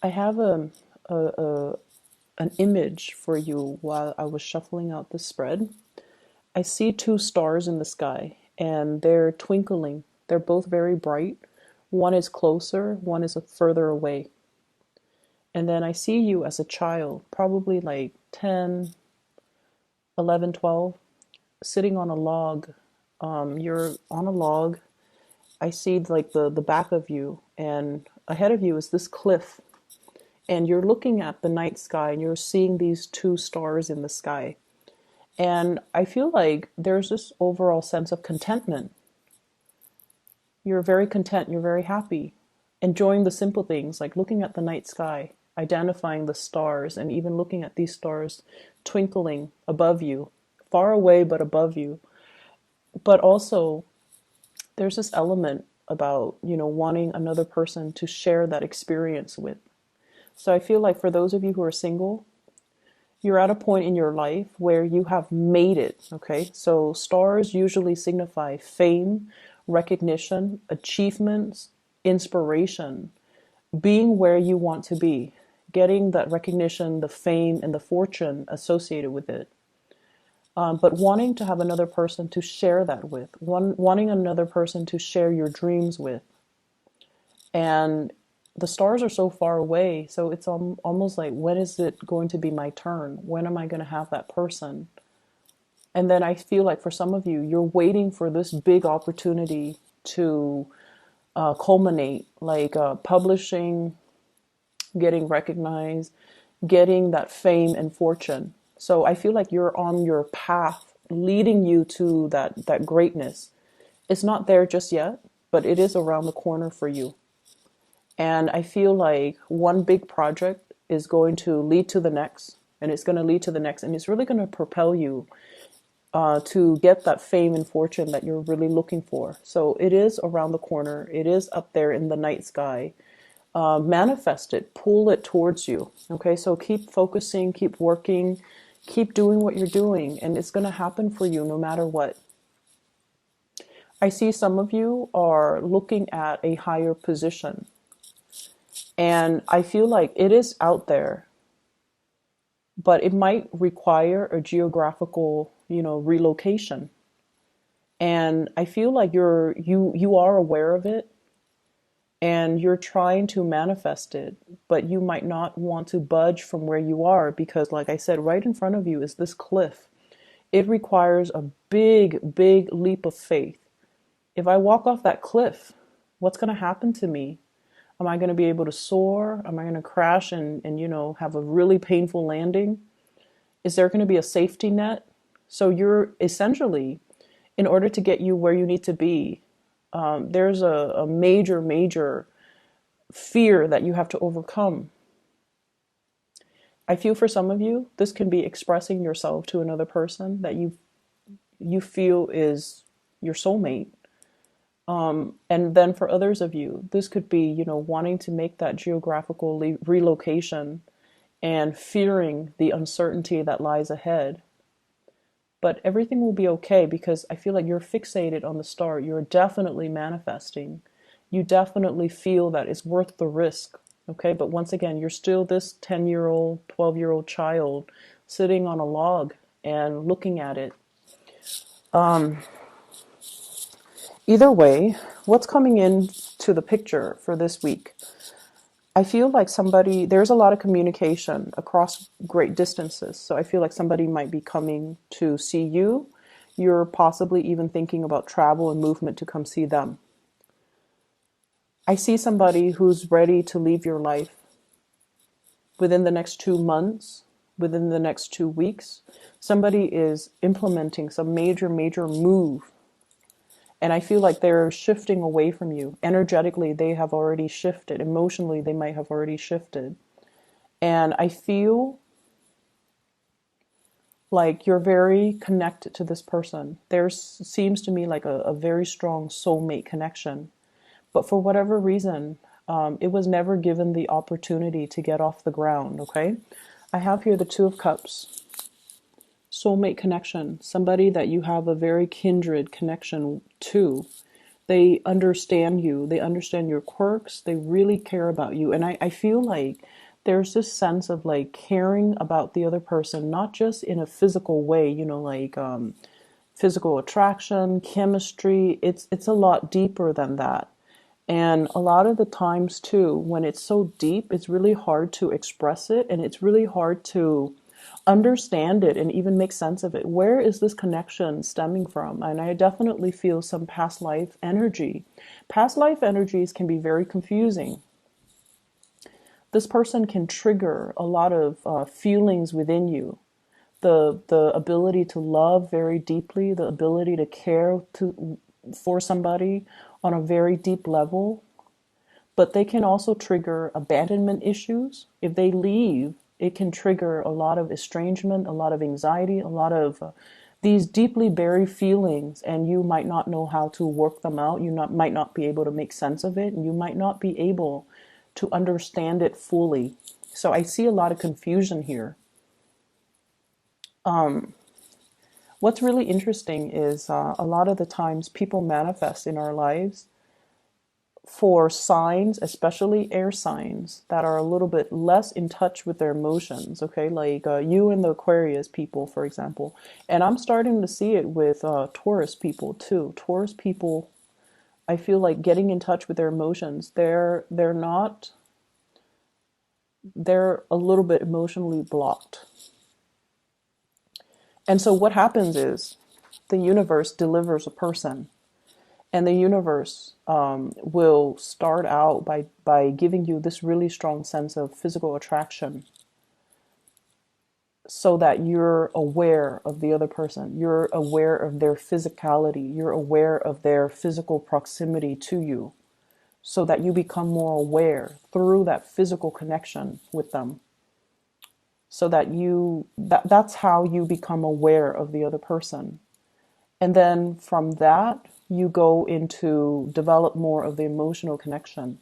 I have a, a an image for you while I was shuffling out the spread. I see two stars in the sky and they're twinkling. They're both very bright. One is closer, one is further away. And then I see you as a child, probably like 10, 11, 12, sitting on a log. You're on a log. I see like the back of you, and ahead of you is this cliff. And you're looking at the night sky and you're seeing these two stars in the sky. And I feel like there's this overall sense of contentment. You're very content, you're very happy, enjoying the simple things like looking at the night sky, identifying the stars, and even looking at these stars twinkling above you, far away but above you. But also, there's this element about, wanting another person to share that experience with. So I feel like for those of you who are single, you're at a point in your life where you have made it, okay? So stars usually signify fame, recognition, achievements, inspiration, being where you want to be, getting that recognition, the fame, and the fortune associated with it. But wanting to have another person to share that with, wanting another person to share your dreams with. And the stars are so far away, so it's almost like, when is it going to be my turn? When am I going to have that person? And then I feel like for some of you, you're waiting for this big opportunity to culminate, like publishing, getting recognized, getting that fame and fortune. So I feel like you're on your path leading you to that greatness. It's not there just yet, but it is around the corner for you. And I feel like one big project is going to lead to the next, and it's going to lead to the next, and it's really going to propel you to get that fame and fortune that you're really looking for. So it is around the corner. It is up there in the night sky. Manifest it, pull it towards you. Okay, so keep focusing, keep working, keep doing what you're doing, and it's going to happen for you no matter what. I see some of you are looking at a higher position, and I feel like it is out there, but it might require a geographical, relocation. And I feel like you are aware of it and you're trying to manifest it, but you might not want to budge from where you are because, like I said, right in front of you is this cliff. It requires a big, big leap of faith. If I walk off that cliff, what's going to happen to me? Am I going to be able to soar? Am I going to crash and have a really painful landing? Is there going to be a safety net? So you're essentially, in order to get you where you need to be, there's a major, major fear that you have to overcome. I feel for some of you, this can be expressing yourself to another person that you feel is your soulmate. And then for others of you, this could be, wanting to make that geographical relocation and fearing the uncertainty that lies ahead. But everything will be okay because I feel like you're fixated on the star. You're definitely manifesting. You definitely feel that it's worth the risk. Okay, but once again, you're still this 10-year-old, 12-year-old child sitting on a log and looking at it. Either way, what's coming into the picture for this week? I feel like there's a lot of communication across great distances. So I feel like somebody might be coming to see you. You're possibly even thinking about travel and movement to come see them. I see somebody who's ready to leave your life within the next 2 months, within the next 2 weeks. Somebody is implementing some major, major move. And I feel like they're shifting away from you. Energetically, they have already shifted. Emotionally, they might have already shifted. And I feel like you're very connected to this person. There seems to me like a very strong soulmate connection. But for whatever reason, it was never given the opportunity to get off the ground, okay? I have here the Two of Cups. Soulmate connection, somebody that you have a very kindred connection to. They understand you, they understand your quirks, they really care about you. And I feel like there's this sense of like caring about the other person, not just in a physical way, like physical attraction, chemistry. It's a lot deeper than that. And a lot of the times too, when it's so deep, it's really hard to express it, and it's really hard to understand it and even make sense of it. Where is this connection stemming from? And I definitely feel some past life energy. Past life energies can be very confusing. This person can trigger a lot of feelings within you. The ability to love very deeply, the ability to care for somebody on a very deep level, but they can also trigger abandonment issues. If they leave, it can trigger a lot of estrangement, a lot of anxiety, a lot of these deeply buried feelings, and you might not know how to work them out. Might not be able to make sense of it, and you might not be able to understand it fully. So I see a lot of confusion here. What's really interesting is a lot of the times people manifest in our lives for signs, especially air signs, that are a little bit less in touch with their emotions. Okay, like you and the Aquarius people, for example. And I'm starting to see it with Taurus people too. Taurus people, I feel like getting in touch with their emotions. They're not. They're a little bit emotionally blocked. And so what happens is the universe delivers a person, and the universe will start out by giving you this really strong sense of physical attraction, so that you're aware of the other person. You're aware of their physicality. You're aware of their physical proximity to you, so that you become more aware through that physical connection with them. So that's how you become aware of the other person. And then from that, you go into develop more of the emotional connection.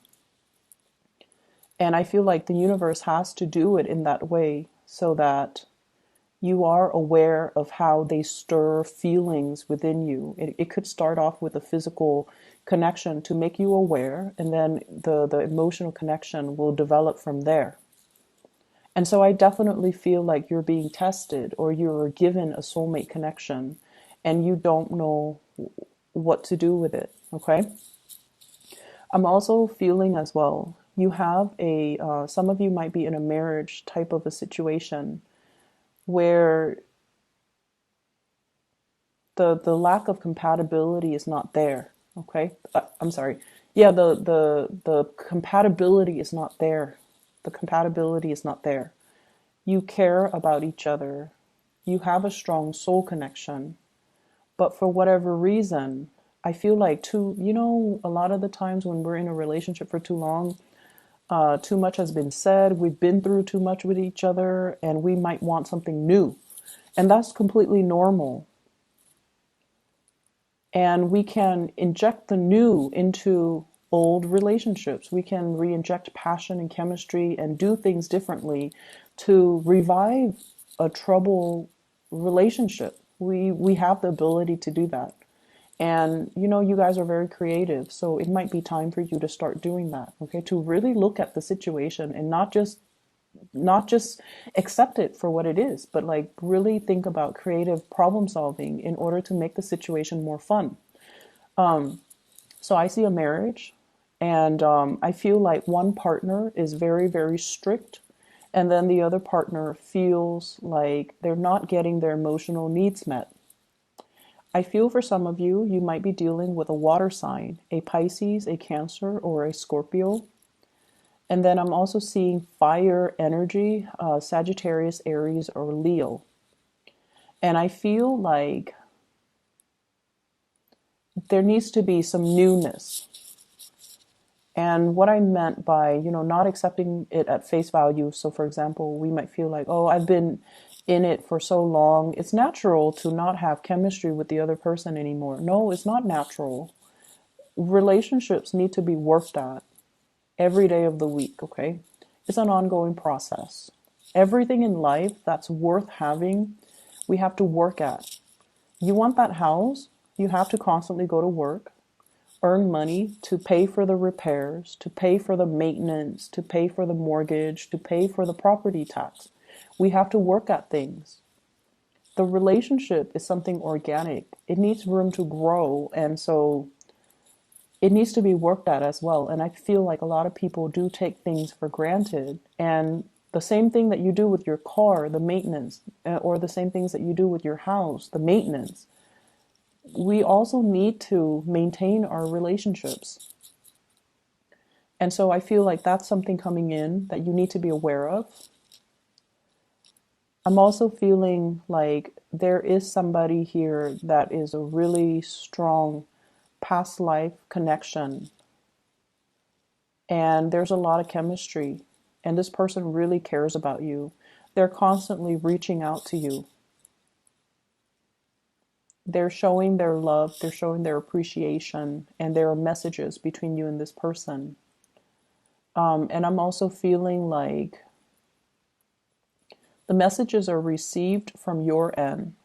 And I feel like the universe has to do it in that way, so that you are aware of how they stir feelings within you. It could start off with a physical connection to make you aware, and then the emotional connection will develop from there. And so I definitely feel like you're being tested, or you're given a soulmate connection and you don't know what to do with it. Okay. I'm also feeling as well, you have some of you might be in a marriage type of a situation where the lack of compatibility is not there. Okay. I'm sorry. Yeah, the compatibility is not there. The compatibility is not there. You care about each other. You have a strong soul connection. But for whatever reason, I feel like a lot of the times when we're in a relationship for too long, too much has been said. We've been through too much with each other, and we might want something new. And that's completely normal. And we can inject the new into old relationships. We can re-inject passion and chemistry and do things differently to revive a troubled relationship. We have the ability to do that. And you guys are very creative, so it might be time for you to start doing that, okay? To really look at the situation and not just accept it for what it is, but like really think about creative problem solving in order to make the situation more fun. So I see a marriage, and I feel like one partner is very, very strict, and then the other partner feels like they're not getting their emotional needs met. I feel for some of you, you might be dealing with a water sign, a Pisces, a Cancer, or a Scorpio. And then I'm also seeing fire energy, Sagittarius, Aries, or Leo. And I feel like there needs to be some newness. And what I meant by, not accepting it at face value. So for example, we might feel like, oh, I've been in it for so long. It's natural to not have chemistry with the other person anymore. No, it's not natural. Relationships need to be worked at every day of the week, okay? It's an ongoing process. Everything in life that's worth having, we have to work at. You want that house, you have to constantly go to work, earn money to pay for the repairs, to pay for the maintenance, to pay for the mortgage, to pay for the property tax. We have to work at things. The relationship is something organic. It needs room to grow, and so it needs to be worked at as well. And I feel like a lot of people do take things for granted. And the same thing that you do with your car, the maintenance, or the same things that you do with your house, the maintenance, we also need to maintain our relationships. And so I feel like that's something coming in that you need to be aware of. I'm also feeling like there is somebody here that is a really strong past life connection. And there's a lot of chemistry. And this person really cares about you. They're constantly reaching out to you. They're showing their love, they're showing their appreciation, and there are messages between you and this person. And I'm also feeling like the messages are received from your end,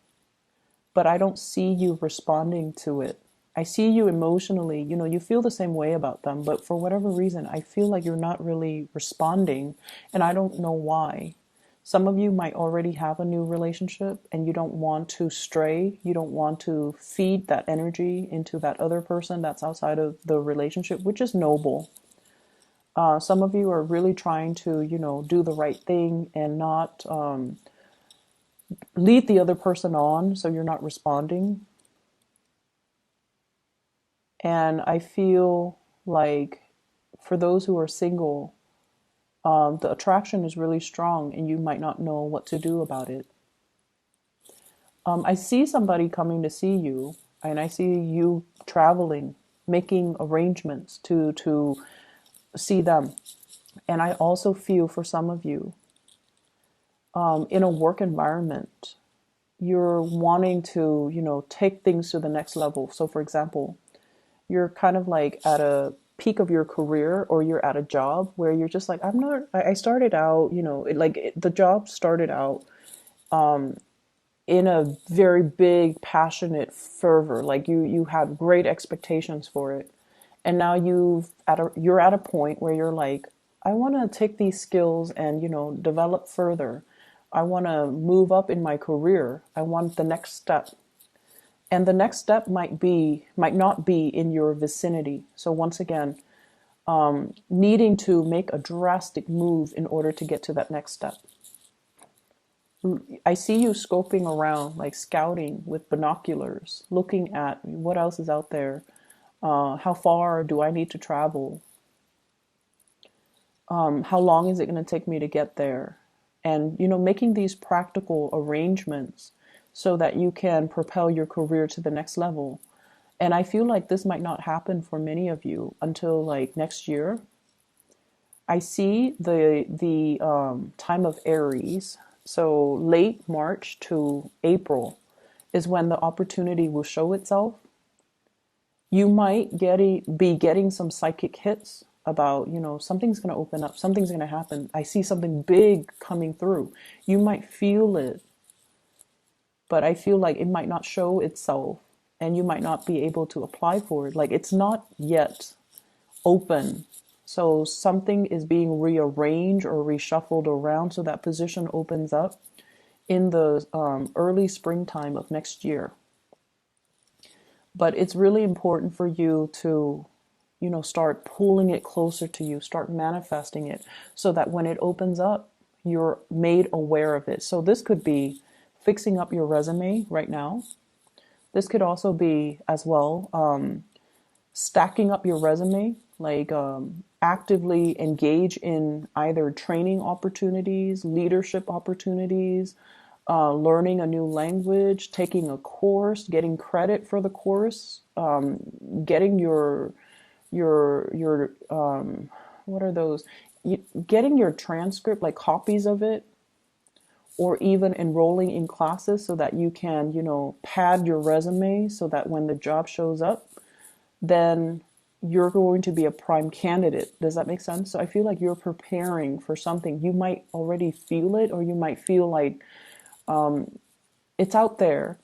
but I don't see you responding to it. I see you emotionally, you feel the same way about them, but for whatever reason, I feel like you're not really responding, and I don't know why. Some of you might already have a new relationship and you don't want to stray. You don't want to feed that energy into that other person that's outside of the relationship, which is noble. Some of you are really trying to, do the right thing and not lead the other person on, so you're not responding. And I feel like for those who are single, the attraction is really strong and you might not know what to do about it. I see somebody coming to see you, and I see you traveling, making arrangements to see them. And I also feel for some of you, in a work environment, you're wanting to, take things to the next level. So for example, you're kind of like at a peak of your career, or you're at a job where you're just like, I started out, the job started out in a very big, passionate fervor. Like you had great expectations for it. And now you're at a point where you're like, I want to take these skills and, develop further. I want to move up in my career. I want the next step. And the next step might not be in your vicinity. So once again, needing to make a drastic move in order to get to that next step. I see you scoping around, like scouting with binoculars, looking at what else is out there. How far do I need to travel? How long is it going to take me to get there? And, making these practical arrangements so that you can propel your career to the next level. And I feel like this might not happen for many of you until like next year. I see the time of Aries, so late March to April is when the opportunity will show itself. You might be getting some psychic hits about, something's going to open up, something's going to happen. I see something big coming through. You might feel it, but I feel like it might not show itself and you might not be able to apply for it. Like it's not yet open. So something is being rearranged or reshuffled around so that position opens up in the early springtime of next year. But it's really important for you to, start pulling it closer to you, start manifesting it so that when it opens up, you're made aware of it. So this could be fixing up your resume right now. This could also be as well stacking up your resume, like actively engage in either training opportunities, leadership opportunities, learning a new language, taking a course, getting credit for the course, getting your what are those? Getting your transcript, like copies of it, or even enrolling in classes so that you can, pad your resume so that when the job shows up, then you're going to be a prime candidate. Does that make sense? So I feel like you're preparing for something. You might already feel it, or you might feel like it's out there.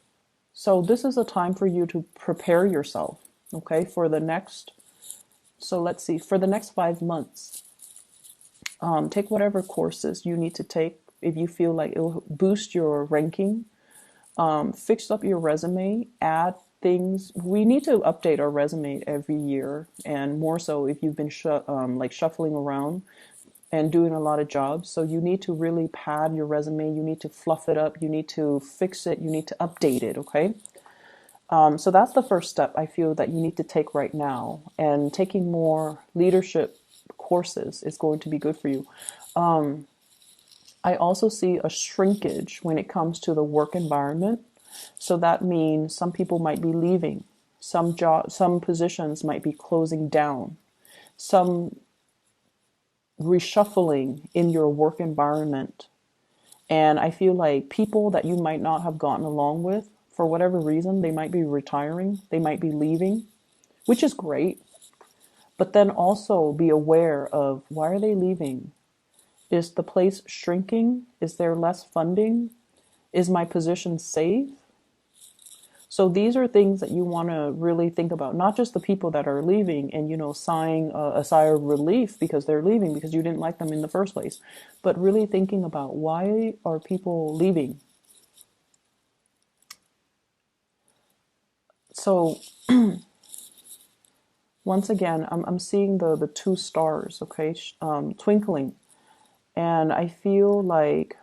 So this is a time for you to prepare yourself. Okay, for the next, so let's see, for the next 5 months, take whatever courses you need to take if you feel like it will boost your ranking. Fix up your resume, add things. We need to update our resume every year, and more so if you've been like shuffling around and doing a lot of jobs. So you need to really pad your resume. You need to fluff it up. You need to fix it. You need to update it. Okay. So that's the first step I feel that you need to take right now. And taking more leadership courses is going to be good for you. I also see a shrinkage when it comes to the work environment. So that means some people might be leaving. Some positions might be closing down. Some reshuffling in your work environment. And I feel like people that you might not have gotten along with, for whatever reason, they might be retiring, they might be leaving, which is great. But then also be aware of, why are they leaving? Is the place shrinking? Is there less funding? Is my position safe? So these are things that you want to really think about, not just the people that are leaving and, sighing a sigh of relief because they're leaving because you didn't like them in the first place, but really thinking about, why are people leaving? So once again, I'm seeing the two stars, okay, twinkling. And I feel like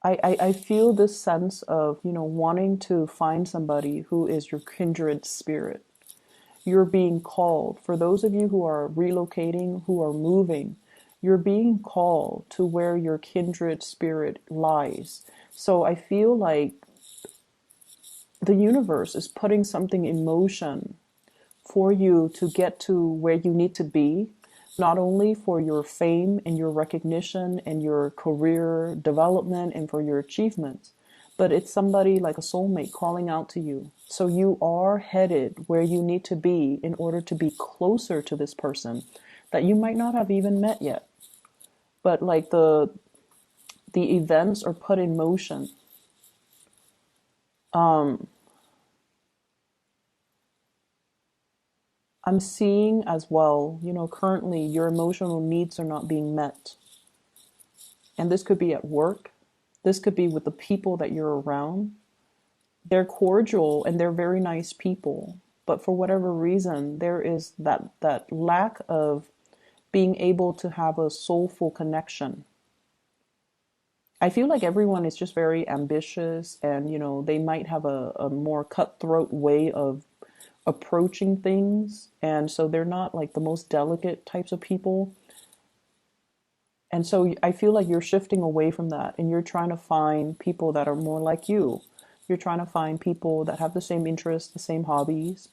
I feel this sense of, wanting to find somebody who is your kindred spirit. You're being called. For those of you who are relocating, who are moving, you're being called to where your kindred spirit lies. So I feel like the universe is putting something in motion for you to get to where you need to be, not only for your fame and your recognition and your career development and for your achievements, but it's somebody like a soulmate calling out to you. So you are headed where you need to be in order to be closer to this person that you might not have even met yet. But like the events are put in motion. I'm seeing as well, currently your emotional needs are not being met. And this could be at work. This could be with the people that you're around. They're cordial and they're very nice people. But for whatever reason, there is that lack of being able to have a soulful connection. I feel like everyone is just very ambitious and, they might have a more cutthroat way of approaching things. And so they're not like the most delicate types of people. And so I feel like you're shifting away from that and you're trying to find people that are more like you. You're trying to find people that have the same interests, the same hobbies,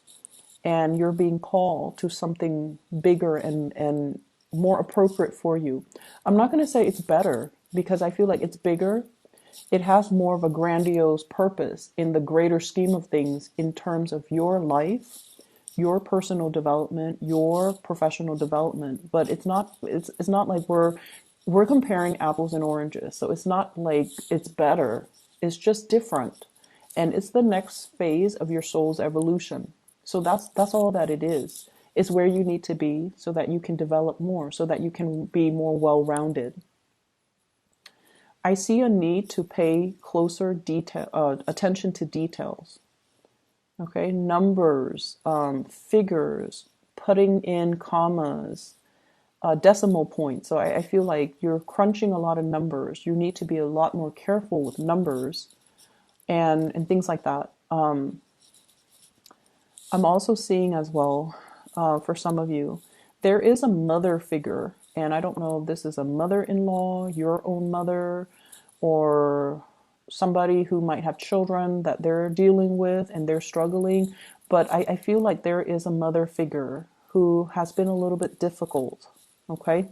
and you're being called to something bigger and more appropriate for you. I'm not going to say it's better because I feel like it's bigger. It has more of a grandiose purpose in the greater scheme of things in terms of your life, your personal development, your professional development. But it's not like we're comparing apples and oranges. So it's not like it's better. It's just different. And it's the next phase of your soul's evolution. So that's all that it is. It's where you need to be so that you can develop more, so that you can be more well-rounded. I see a need to pay closer attention to details. Okay, numbers, figures, putting in commas, decimal points. So I feel like you're crunching a lot of numbers. You need to be a lot more careful with numbers and things like that. I'm also seeing as well, for some of you, there is a mother figure, and I don't know if this is a mother-in-law, your own mother, or somebody who might have children that they're dealing with and they're struggling. But I feel like there is a mother figure who has been a little bit difficult. Okay?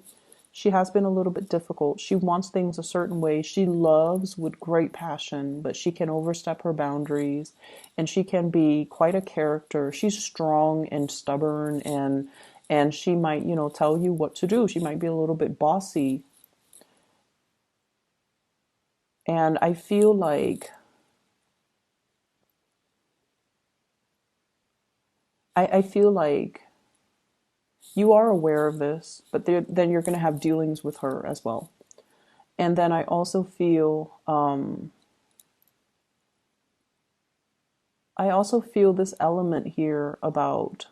She has been a little bit difficult. She wants things a certain way. She loves with great passion, but she can overstep her boundaries and she can be quite a character. She's strong and stubborn and she might, tell you what to do. She might be a little bit bossy. And I feel like I feel like you are aware of this, but then you're going to have dealings with her as well. And then I also feel this element here about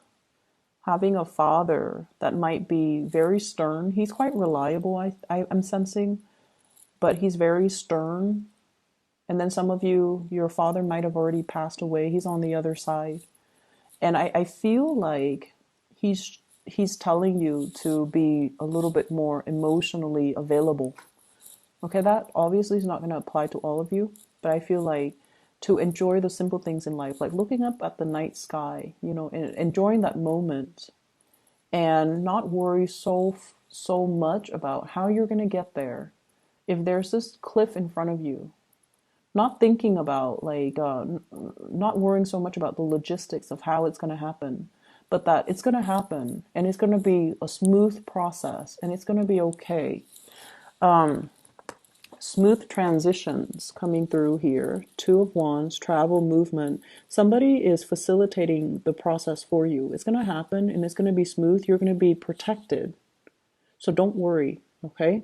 having a father that might be very stern. He's quite reliable, I'm sensing, but he's very stern. And then some of you, your father might have already passed away. He's on the other side. And I feel like he's telling you to be a little bit more emotionally available. Okay, that obviously is not going to apply to all of you, but I feel like to enjoy the simple things in life, like looking up at the night sky, and enjoying that moment, and not worry so much about how you're going to get there. If there's this cliff in front of you, not thinking about not worrying so much about the logistics of how it's going to happen, but that it's going to happen and it's going to be a smooth process and it's going to be okay. Smooth transitions coming through here. Two of Wands, travel, movement. Somebody is facilitating the process for you. It's going to happen and it's going to be smooth. You're going to be protected. So don't worry, okay?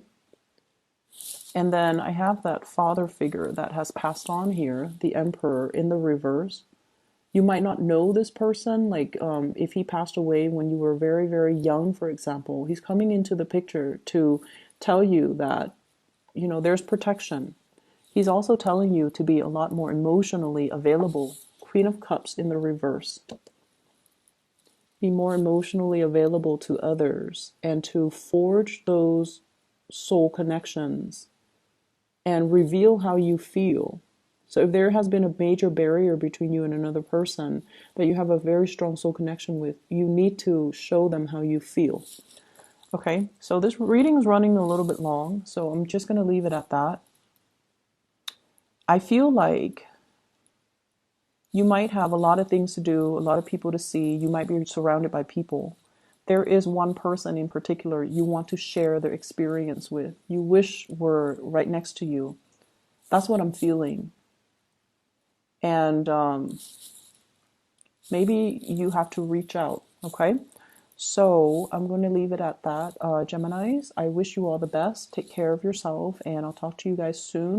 And then I have that father figure that has passed on here, the Emperor in the reverse. You might not know this person, if he passed away when you were very, very young, for example. He's coming into the picture to tell you that, there's protection. He's also telling you to be a lot more emotionally available. Queen of Cups in the reverse. Be more emotionally available to others and to forge those soul connections and reveal how you feel. So if there has been a major barrier between you and another person that you have a very strong soul connection with, you need to show them how you feel. Okay, so this reading is running a little bit long, so I'm just going to leave it at that. I feel like you might have a lot of things to do, a lot of people to see. You might be surrounded by people. There is one person in particular you want to share their experience with. You wish were right next to you. That's what I'm feeling. And maybe you have to reach out, okay? So I'm going to leave it at that. Geminis, I wish you all the best. Take care of yourself, and I'll talk to you guys soon.